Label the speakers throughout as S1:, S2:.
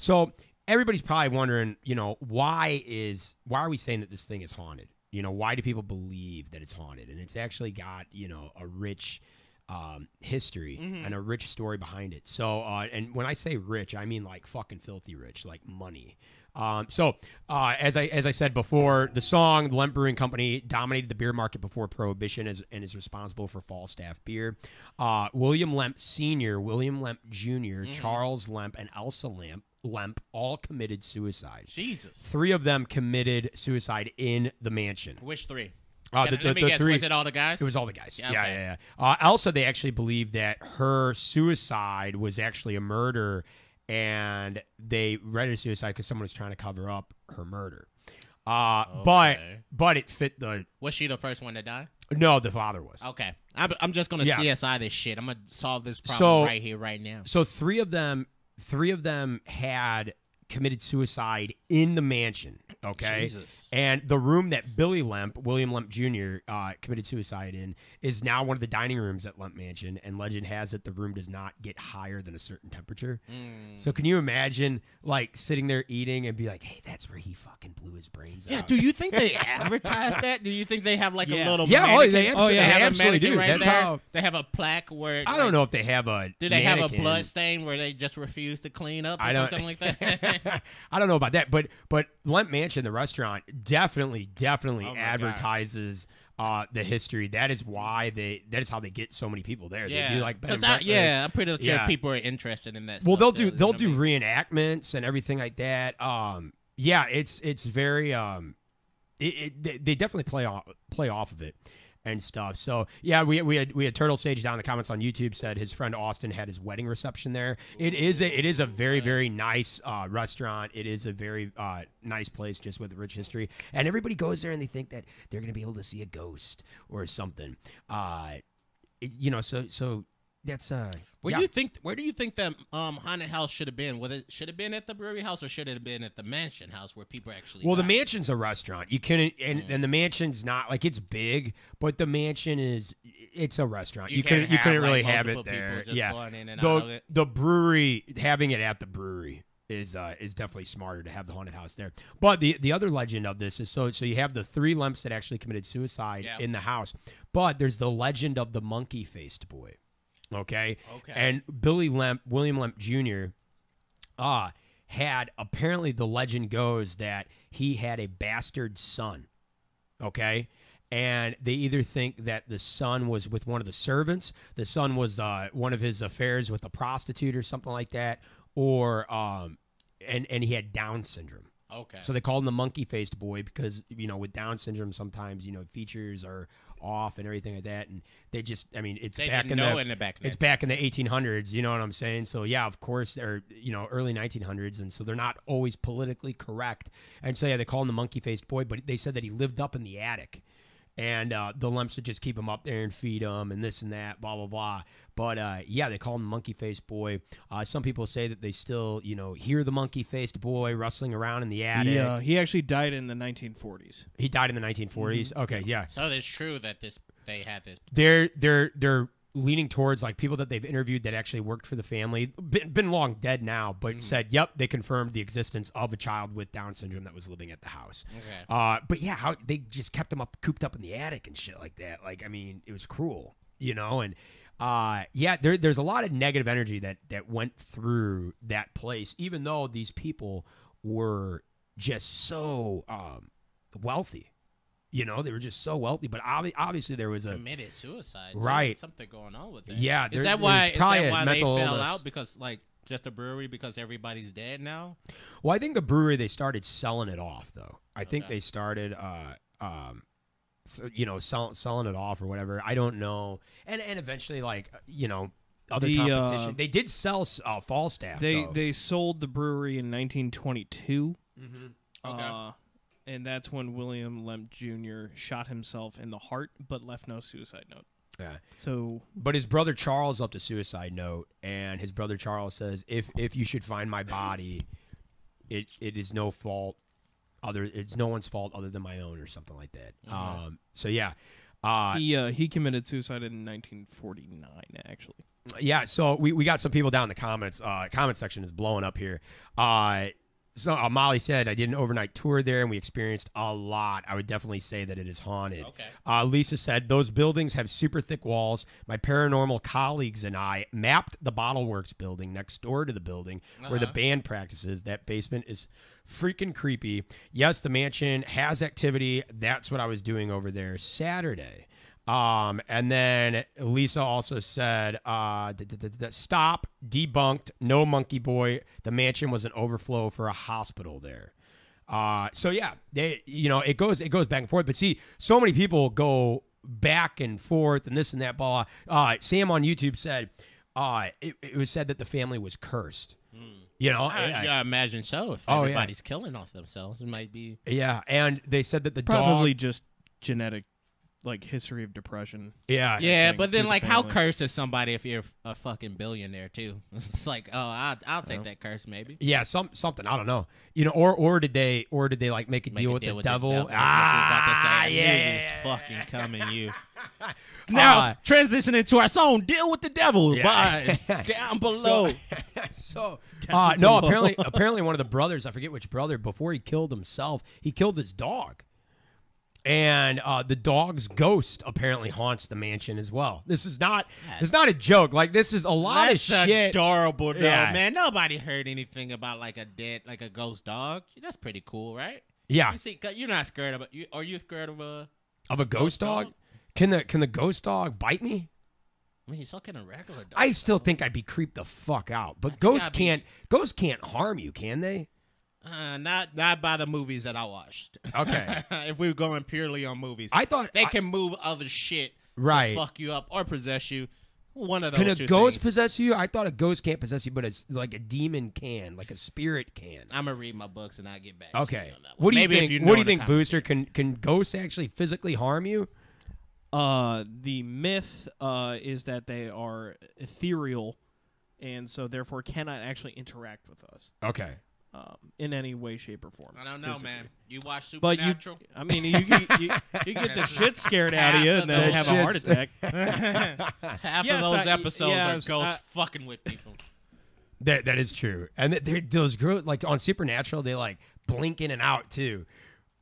S1: So everybody's probably wondering, why are we saying that this thing is haunted? Why do people believe that it's haunted? And it's actually got, a rich history and a rich story behind it. So, and when I say rich, I mean like fucking filthy rich, like money. As I said before, the song, the Lemp Brewing Company dominated the beer market before Prohibition and is responsible for Falstaff beer. William Lemp Sr., William Lemp Jr., Charles Lemp, and Elsa Lemp all committed suicide.
S2: Jesus.
S1: 3 of them committed suicide in the mansion.
S2: Which 3?
S1: Let
S2: me guess,
S1: 3,
S2: was it all the guys?
S1: It was all the guys.
S2: Yeah, okay.
S1: Yeah. Elsa, they actually believe that her suicide was actually a murder, and they read it as suicide because someone was trying to cover up her murder.
S2: Okay.
S1: But it fit the...
S2: Was she the first one to die?
S1: No, the father was.
S2: Okay. I'm just going to CSI this shit. I'm going to solve this problem right here, right now.
S1: So 3 of them had committed suicide in the mansion, okay?
S2: Jesus.
S1: And the room that Billy Lemp, William Lemp Jr., committed suicide in is now one of the dining rooms at Lemp Mansion, and legend has it the room does not get higher than a certain temperature. So can you imagine, like, sitting there eating and be like, hey, that's where he fucking blew his brains out?
S2: Yeah, do you think they advertise that? Do you think they have, like, a little
S1: mannequin?
S2: they have a mannequin
S1: do.
S2: right
S1: That's
S2: there?
S1: how,
S2: they have a plaque where...
S1: I don't know if they have a
S2: Do they
S1: mannequin.
S2: have a blood stain where they just refuse to clean up or something like that?
S1: I don't know about that, but Lemp Mansion, the restaurant, definitely advertises the history. That is why that is how they get so many people there.
S2: Yeah,
S1: they do like
S2: I'm pretty sure people are interested in that.
S1: Well,
S2: stuff
S1: they'll do reenactments and everything like that. It's very they definitely play off of it and stuff. So yeah, we had Turtle Sage down in the comments on YouTube said his friend Austin had his wedding reception there. It is a very, very nice restaurant. It is a very nice place just with rich history. And everybody goes there and they think that they're going to be able to see a ghost or something. So that's
S2: Where do you think that haunted house should have been? Should it have been at the brewery house or should it have been at the mansion house where people actually
S1: the mansion's a restaurant. You couldn't and the mansion's not like it's big, but the mansion it's a restaurant. You couldn't really have it there. The brewery, having it at the brewery is definitely smarter to have the haunted house there. But the other legend of this is so you have the 3 Lemps that actually committed suicide in the house, but there's the legend of the monkey-faced boy. Okay. And William Lemp Jr. Had, apparently the legend goes that he had a bastard son. Okay. And they either think that the son was with one of the servants, the son was one of his affairs with a prostitute or something like that, or and he had Down syndrome.
S2: Okay.
S1: So they called him the monkey-faced boy because, with Down syndrome sometimes, features are off and everything like that, and they just, it's back in the 1800s, you know what I'm saying? So yeah, of course, they're early 1900s, and so they're not always politically correct, and so yeah, they call him the monkey-faced boy, but they said that he lived up in the attic, and the Lemps would just keep him up there and feed him and this and that, blah blah blah. But they call him monkey-faced boy. Some people say that they still hear the monkey-faced boy rustling around in the attic.
S3: He actually died in the 1940s.
S1: He died in the 1940s. Okay, yeah.
S2: So it's true that they had this.
S1: They're leaning towards like people that they've interviewed that actually worked for the family, been long dead now, but said, yep, they confirmed the existence of a child with Down syndrome that was living at the house.
S2: Okay.
S1: But yeah, how they just kept him cooped up in the attic and shit like that. Like, it was cruel, and there's a lot of negative energy that went through that place, even though these people were just so wealthy. They were just so wealthy, but obviously there was
S2: committed suicide.
S1: Right,
S2: something going on with that.
S1: Yeah,
S2: is that why they fell out? Because just a brewery because everybody's dead now.
S1: Well, I think the brewery they started selling it off though. I think they started selling it off or whatever. I don't know, and eventually other competition. They did sell Falstaff.
S3: They sold the brewery in 1922.
S2: Okay.
S3: And that's when William Lemp Jr. shot himself in the heart, but left no suicide note.
S1: Yeah.
S3: So,
S1: but his brother Charles left a suicide note, and his brother Charles says, "If you should find my body, it is no fault it's no one's fault other than my own," or something like that.
S2: Okay.
S1: So yeah.
S3: He committed suicide in 1949, actually.
S1: Yeah, so we got some people down in the comments. Comment section is blowing up here. Molly said, I did an overnight tour there, and we experienced a lot. I would definitely say that it is haunted.
S2: Okay.
S1: Lisa said, those buildings have super thick walls. My paranormal colleagues and I mapped the Bottle Works building next door to the building where the band practices. That basement is freaking creepy. Yes, the mansion has activity. That's what I was doing over there Saturday. And then Lisa also said, stop, debunked, no monkey boy. The mansion was an overflow for a hospital there. So yeah, it goes back and forth, but see, so many people go back and forth and this and that, blah. Sam on YouTube said, it was said that the family was cursed.
S2: I imagine so. If everybody's killing off themselves, it might be.
S1: Yeah. And they said that the
S3: probably
S1: dog,
S3: just genetic, like history of depression.
S2: Yeah, but then like how cursed is somebody if you're a fucking billionaire too? It's like, oh, I'll take that curse maybe.
S1: Yeah, something, I don't know. Or did they like make a deal with the devil?
S2: Fucking coming you. Now transitioning to our song, "Deal with the Devil" by Down Below.
S1: No, apparently one of the brothers, I forget which brother, before he killed himself, he killed his dog. And the dog's ghost apparently haunts the mansion as well. This is not a joke. Like, this is a lot of shit.
S2: That's adorable, though, man. Nobody heard anything about like a ghost dog. That's pretty cool, right?
S1: Yeah.
S2: You see, you're not scared of it. Are you scared of
S1: a ghost dog? Can the ghost dog bite me?
S2: I mean, so can a regular dog.
S1: I still think I'd be creeped the fuck out. But ghosts can't harm you, can they?
S2: Not by the movies that I watched.
S1: Okay.
S2: If we were going purely on movies,
S1: I thought
S2: they can move other shit,
S1: right?
S2: To fuck you up or possess you. One of those.
S1: Can a ghost possess you? I thought a ghost can't possess you, but it's like a demon can, like a spirit can.
S2: I'm gonna read my books and I'll get back.
S1: Okay.
S2: To you on that
S1: What do you
S2: think?
S1: What do you think, Booster? Can ghosts actually physically harm you?
S3: The myth is that they are ethereal, and so therefore cannot actually interact with us.
S1: Okay.
S3: In any way, shape, or form.
S2: I don't know, man. You watch Supernatural?
S3: But you get the shit scared out of you and then have a heart attack.
S2: Half of those episodes are ghosts fucking with people.
S1: That is true. And those girls, like on Supernatural, they like blink in and out too.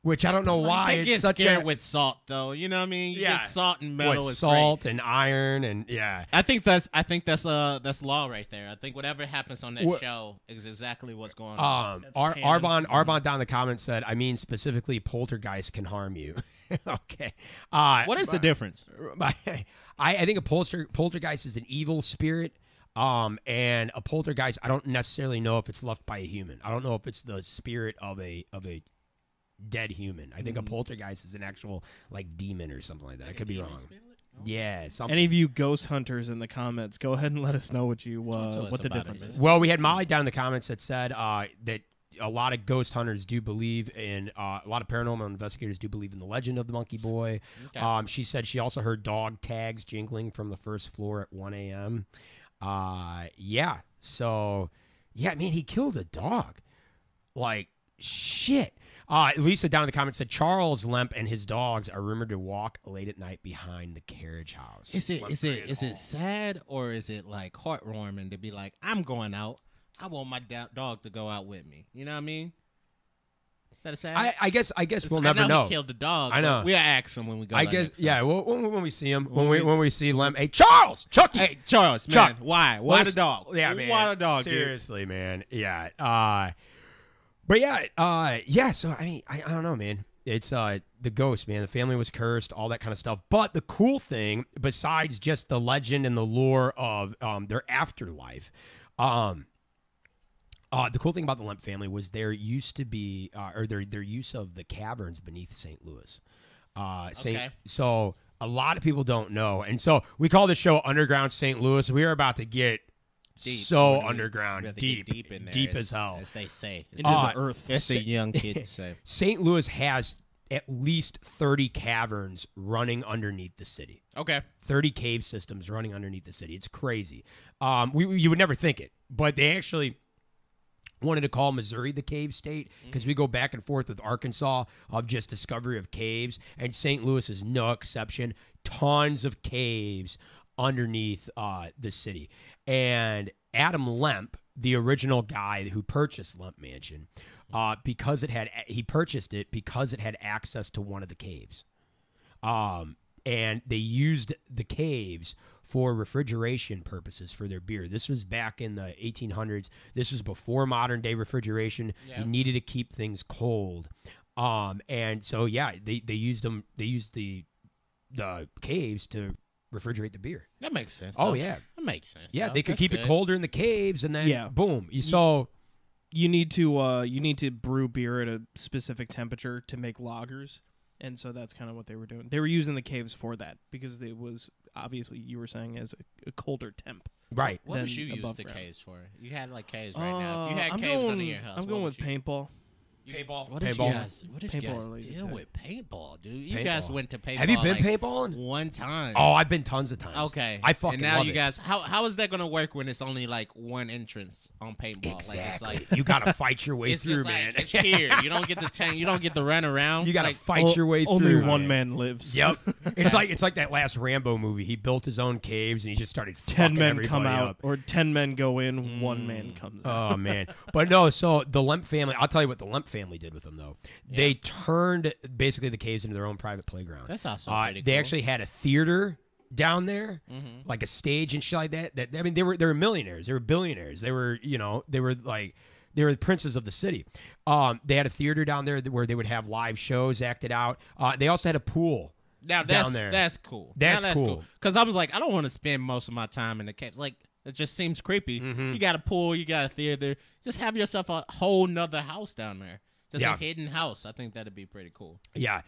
S1: Which I don't know why.
S2: They get scared with salt, though. You know what I mean? You get salt and metal.
S1: With salt and iron and
S2: I think that's law right there. I think whatever happens on that show is exactly what's going on.
S1: Arvon down in the comments said, I mean specifically poltergeist can harm you. Okay.
S2: What is the difference?
S1: I think a poltergeist is an evil spirit. And a poltergeist, I don't necessarily know if it's left by a human. I don't know if it's the spirit of a dead human. I think a poltergeist is an actual like demon or something like that. I could be wrong. Yeah, something.
S3: Any of you ghost hunters in the comments, go ahead and let us know what the difference is.
S1: Well, we had Molly down in the comments that said that a lot of ghost hunters do believe in a lot of paranormal investigators do believe in the legend of the monkey boy. Okay. She said she also heard dog tags jingling from the first floor at 1 a.m. Yeah. So, yeah, man, he killed a dog. Like, shit. Lisa down in the comments said Charles Lemp and his dogs are rumored to walk late at night behind the carriage house.
S2: Is it sad or is it like heartwarming to be like, I'm going out. I want my dog to go out with me. You know what I mean? Is that sad?
S1: I guess we'll never know.
S2: He killed the dog.
S1: I know.
S2: We'll ask him when we go.
S1: I guess when we see him, when we see Lemp. Hey, Charles, Chucky.
S2: Hey, Charles, man. Why the dog?
S1: Yeah, man.
S2: Why the dog?
S1: Seriously, man. Yeah. But yeah. So I mean, I don't know, man. It's the ghost, man. The family was cursed, all that kind of stuff. But the cool thing, besides just the legend and the lore of their afterlife, the cool thing about the Lemp family was there used to be, or their use of the caverns beneath St. Louis.
S2: Okay.
S1: So a lot of people don't know, and so we call the show Underground St. Louis. We are about to get. Deep. So underground, deep
S2: in there,
S1: deep as hell,
S2: as they say,
S3: into the earth.
S2: As the young kids say. St.
S1: Louis has at least 30 caverns running underneath the city.
S2: Okay,
S1: 30 cave systems running underneath the city. It's crazy. You would never think it, but they actually wanted to call Missouri the cave state because we go back and forth with Arkansas of just discovery of caves, and St. Louis is no exception. Tons of caves underneath the city. And Adam Lemp, the original guy who purchased Lemp Mansion, he purchased it because it had access to one of the caves. And they used the caves for refrigeration purposes for their beer. This was back in the 1800s. This was before modern day refrigeration. You needed to keep things cold. And so, yeah, they used them. They used the caves to refrigerate the beer.
S2: That makes sense.
S1: Oh, yeah.
S2: That makes sense.
S1: Yeah, they could keep it colder in the caves, and then boom.
S3: You need to brew beer at a specific temperature to make lagers. And so that's kind of what they were doing. They were using the caves for that because it was obviously, you were saying, as a colder temp.
S1: Right.
S2: What would you use the caves for? You had like caves right now. If you had caves under your house,
S3: I'm going with paintball.
S1: Paintball.
S2: What did you guys deal with paintball, dude? You guys went to paintball.
S1: Have you been paintballing?
S2: One time.
S1: Oh, I've been tons of times.
S2: Okay.
S1: I fucking love it.
S2: And now you guys, how is that going to work when it's only like one entrance on paintball?
S1: Exactly.
S2: Like, it's like,
S1: you got to fight your way through,
S2: just
S1: man.
S2: Like, it's here. You don't get the run around.
S1: You got to fight your way through.
S3: Only one man lives.
S1: Yep. It's like that last Rambo movie. He built his own caves and he just started
S3: 10 men
S1: everybody
S3: come out
S1: up.
S3: or 10 men go in, one man comes out.
S1: Oh man. But no, so the Lemp family, I'll tell you what the Lemp family did with them though. They turned basically the caves into their own private playground.
S2: That's also pretty cool.
S1: They actually had a theater down there, like a stage and shit like that. I mean, they were millionaires. They were billionaires. They were, they were the princes of the city. They had a theater down there where they would have live shows acted out. They also had a pool.
S2: Now
S1: down there.
S2: That's cool.
S1: That's cool.
S2: Because I was like, I don't want to spend most of my time in the caves. Like, it just seems creepy. You got a pool, you got a theater. Just have yourself a whole nother house down there. Just a hidden house. I think that'd be pretty cool.
S1: Yeah.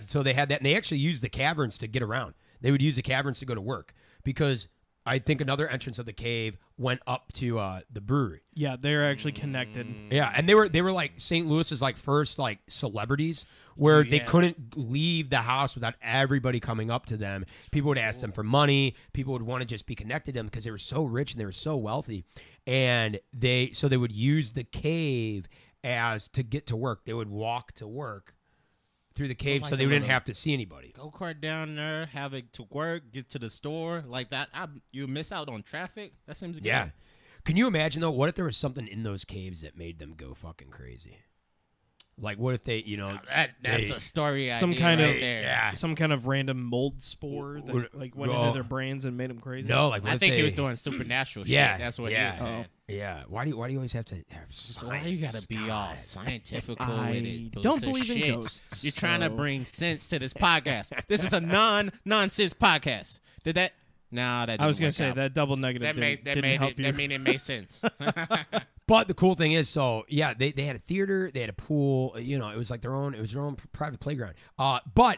S1: So they had that, and they actually used the caverns to get around. They would use the caverns to go to work because I think another entrance of the cave went up to the brewery.
S3: Yeah, they're actually connected.
S1: Yeah, and they were like St. Louis's like first like celebrities where they couldn't leave the house without everybody coming up to them. People would ask them for money. People would want to just be connected to them because they were so rich and they were so wealthy. And they would use the cave as to get to work. They would walk to work through the cave so they didn't have to see anybody.
S2: Go kart down there, have it to work, get to the store like that. You miss out on traffic. That seems good.
S1: Yeah. Can you imagine though? What if there was something in those caves that made them go fucking crazy? Like what if they,
S2: that's a story
S3: some
S2: idea
S3: kind
S2: right
S3: of
S2: there.
S3: Some kind of random mold spore that like went into their brains and made them crazy.
S1: No, like
S2: I think he was doing supernatural shit. That's what he was saying.
S1: Yeah. Why do you always have to have science?
S2: Why you gotta be all scientific with it?
S3: Don't believe in ghosts.
S2: You're trying to bring sense to this podcast. This is a nonsense podcast. Did that? No, that didn't
S3: I was gonna
S2: work
S3: say
S2: out.
S3: that double negative didn't help you.
S2: That mean it made sense.
S1: But the cool thing is, so yeah, they had a theater, they had a pool. It was like their own private playground. But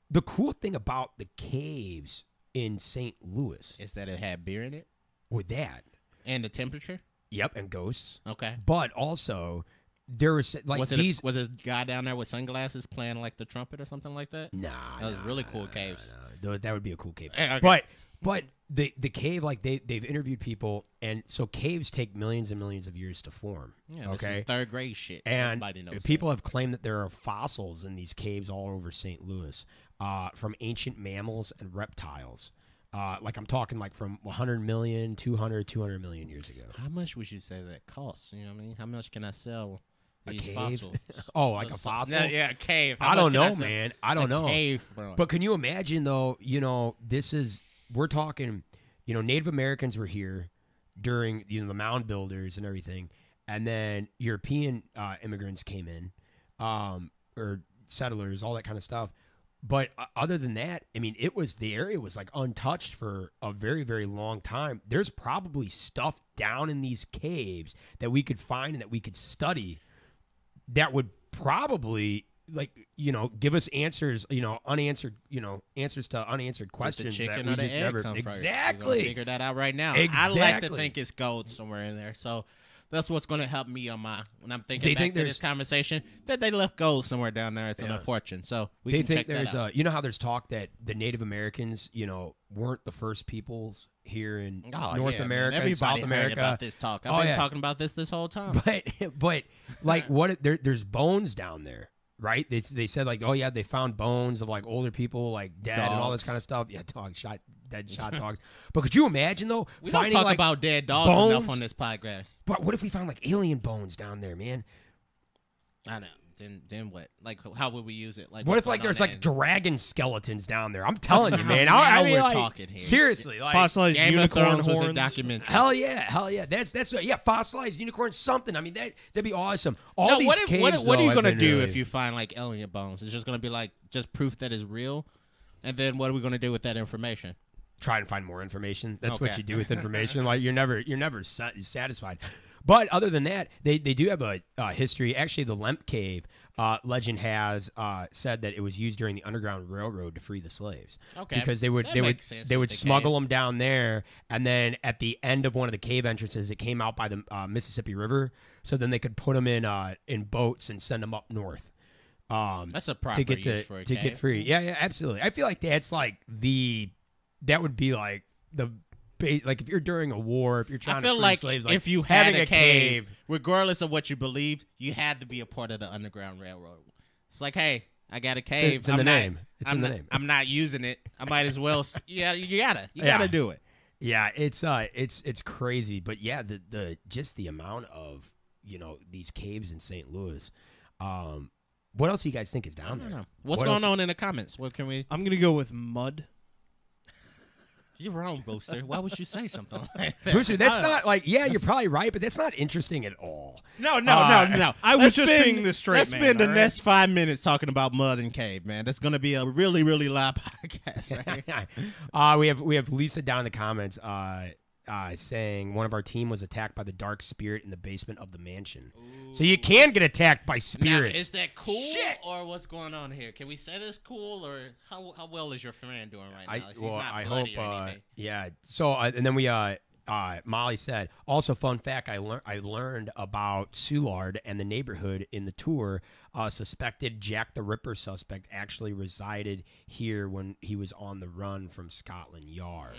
S1: the cool thing about the caves in St. Louis
S2: is that it had beer in it.
S1: With that
S2: and the temperature.
S1: Yep, and ghosts.
S2: Okay,
S1: but also there was like
S2: was a guy down there with sunglasses playing like the trumpet or something like that?
S1: Nah,
S2: that was really cool caves.
S1: Nah. That would be a cool cave.
S2: Okay.
S1: But the cave, like they've interviewed people, and so caves take millions and millions of years to form.
S2: Yeah, this is third grade shit.
S1: And people have claimed that there are fossils in these caves all over St. Louis, from ancient mammals and reptiles. Like I'm talking like from 100 million, 200 million years ago.
S2: How much would you say that costs? You know what I mean? How much can I sell these
S1: cave?
S2: Fossils?
S1: Oh, like a fossil?
S2: Yeah, a cave.
S1: I don't know, man. I don't know.
S2: Cave, bro.
S1: But can you imagine though? We're talking. Native Americans were here during the mound builders and everything, and then European immigrants came in, or settlers, all that kind of stuff. But other than that, I mean, the area was like untouched for a very, very long time. There's probably stuff down in these caves that we could find and that we could study that would probably give us answers, answers to unanswered questions.
S2: The chicken
S1: that
S2: or the
S1: just
S2: egg
S1: never
S2: come
S1: exactly
S2: first. Figure that out right now.
S1: Exactly.
S2: I like to think it's gold somewhere in there. So that's what's going to help me when I'm thinking back to this conversation, that they left gold somewhere down there. It's a fortune. So we can check that out.
S1: You know how there's talk that the Native Americans, weren't the first peoples here in North America,
S2: everybody
S1: South America.
S2: Heard about this talk. I've been talking about this whole time.
S1: But like there's bones down there. Right? They said like, oh yeah, they found bones of like older people like dead and all this kind of stuff. Yeah, dog shot dead shot dogs. But could you imagine though?
S2: We don't talk about dead dogs
S1: bones
S2: enough on this podcast.
S1: But what if we found like alien bones down there, man?
S2: I know. Then what? Like, how would we use it? Like,
S1: what if like there's like dragon skeletons down there? I'm telling you, man.
S2: Now we're talking here.
S1: Seriously, like
S3: fossilized
S2: Game
S3: unicorn
S2: of Thrones
S3: horns.
S2: was a documentary.
S1: Hell yeah. That's fossilized unicorns, something. I mean that'd be awesome. All these caves.
S2: What are you gonna do if you find like alien bones? It's just gonna be like just proof that it's real, and then what are we gonna do with that information?
S1: Try and find more information. That's what you do with information. Like you're never satisfied. But other than that, they do have a history. Actually, the Lemp Cave legend has said that it was used during the Underground Railroad to free the slaves.
S2: Okay,
S1: because they would smuggle them down there, and then at the end of one of the cave entrances, it came out by the Mississippi River. So then they could put them in boats and send them up north.
S2: That's a proper use for a cave.
S1: Get free. Yeah, absolutely. I feel like that's like that would be like the. Like if you're during a war, if you're trying to free slaves, like
S2: if you had a cave, regardless of what you believed, you had to be a part of the Underground Railroad. It's like, hey, I got a cave.
S1: It's in the name. It's in the name.
S2: I'm not using it. I might as well. Yeah, you gotta do it.
S1: Yeah, it's crazy, but yeah, the just the amount of these caves in St. Louis. What else do you guys think is down there?
S2: What's going on in the comments? What can we?
S3: I'm gonna go with mud.
S2: You're wrong, Booster. Why would you say something like that?
S1: Booster, that's not like, you're probably right, but that's not interesting at all.
S2: No.
S3: I was just being the straight man.
S2: Let's spend the next 5 minutes talking about mud and cave, man. That's going to be a really, really loud podcast. Right?
S1: We have Lisa down in the comments saying one of our team was attacked by the dark spirit in the basement of the mansion. Ooh. So you can get attacked by spirits.
S2: Now, is that cool or what's going on here? Can we say this cool or how well is your friend doing right now? He's not bloody or anything.
S1: Yeah. So and then we Molly said also fun fact I learned about Soulard and the neighborhood in the tour. Suspected Jack the Ripper suspect actually resided here when he was on the run from Scotland Yard.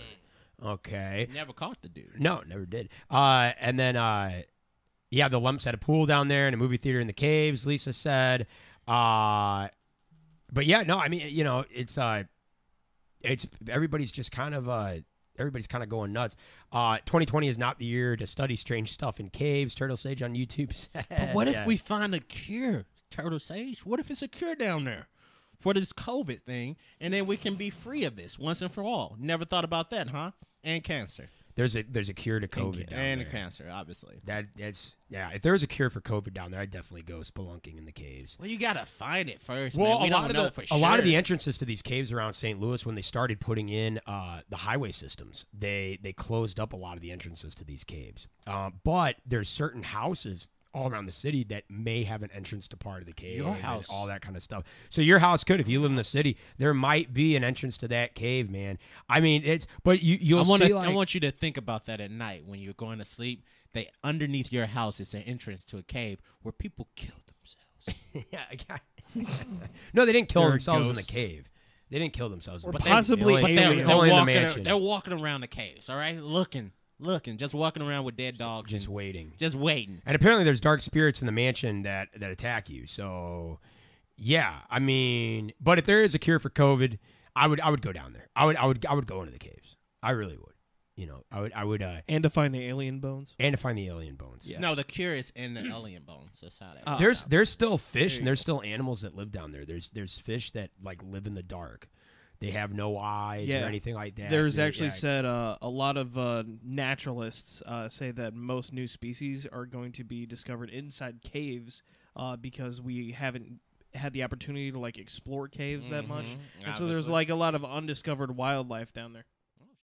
S1: Okay.
S2: Never caught the dude.
S1: No, never did. And then, the Lemps had a pool down there and a movie theater in the caves, Lisa said. But yeah, no, I mean, it's everybody's just kind of going nuts. 2020 is not the year to study strange stuff in caves. Turtle Sage on YouTube said.
S2: But what if we find a cure, Turtle Sage? What if it's a cure down there for this COVID thing, and then we can be free of this once and for all? Never thought about that, huh? And cancer.
S1: There's a cure to COVID
S2: and cancer, obviously.
S1: If there was a cure for COVID down there, I'd definitely go spelunking in the caves.
S2: Well, you gotta find it first.
S1: Well,
S2: man. We don't know for sure.
S1: A lot of the entrances to these caves around St. Louis, when they started putting in the highway systems, they closed up a lot of the entrances to these caves. But there's certain houses all around the city that may have an entrance to part of the cave.
S2: Your house.
S1: And all that kind of stuff. So your house could, if you live in the city, there might be an entrance to that cave, man. I mean, you'll see. I
S2: want you to think about that at night when you're going to sleep. Underneath your house is an entrance to a cave where people kill themselves.
S1: No, they didn't kill themselves in the cave. They didn't kill themselves.
S3: Or possibly
S2: they're walking around the caves, all right? Looking, just walking around with dead dogs.
S1: Just waiting.
S2: And
S1: apparently there's dark spirits in the mansion that attack you. So, yeah, I mean, but if there is a cure for COVID, I would go down there. I would go into the caves. I really would. I would.
S3: And to find the alien bones.
S1: Yeah.
S2: No, the cure is in the alien bones. That's how that
S1: there's still fish and there's still animals that live down there. There's fish that like live in the dark. They have no eyes or anything like that.
S3: There's actually said a lot of naturalists say that most new species are going to be discovered inside caves because we haven't had the opportunity to like explore caves that much. And so there's like a lot of undiscovered wildlife down there.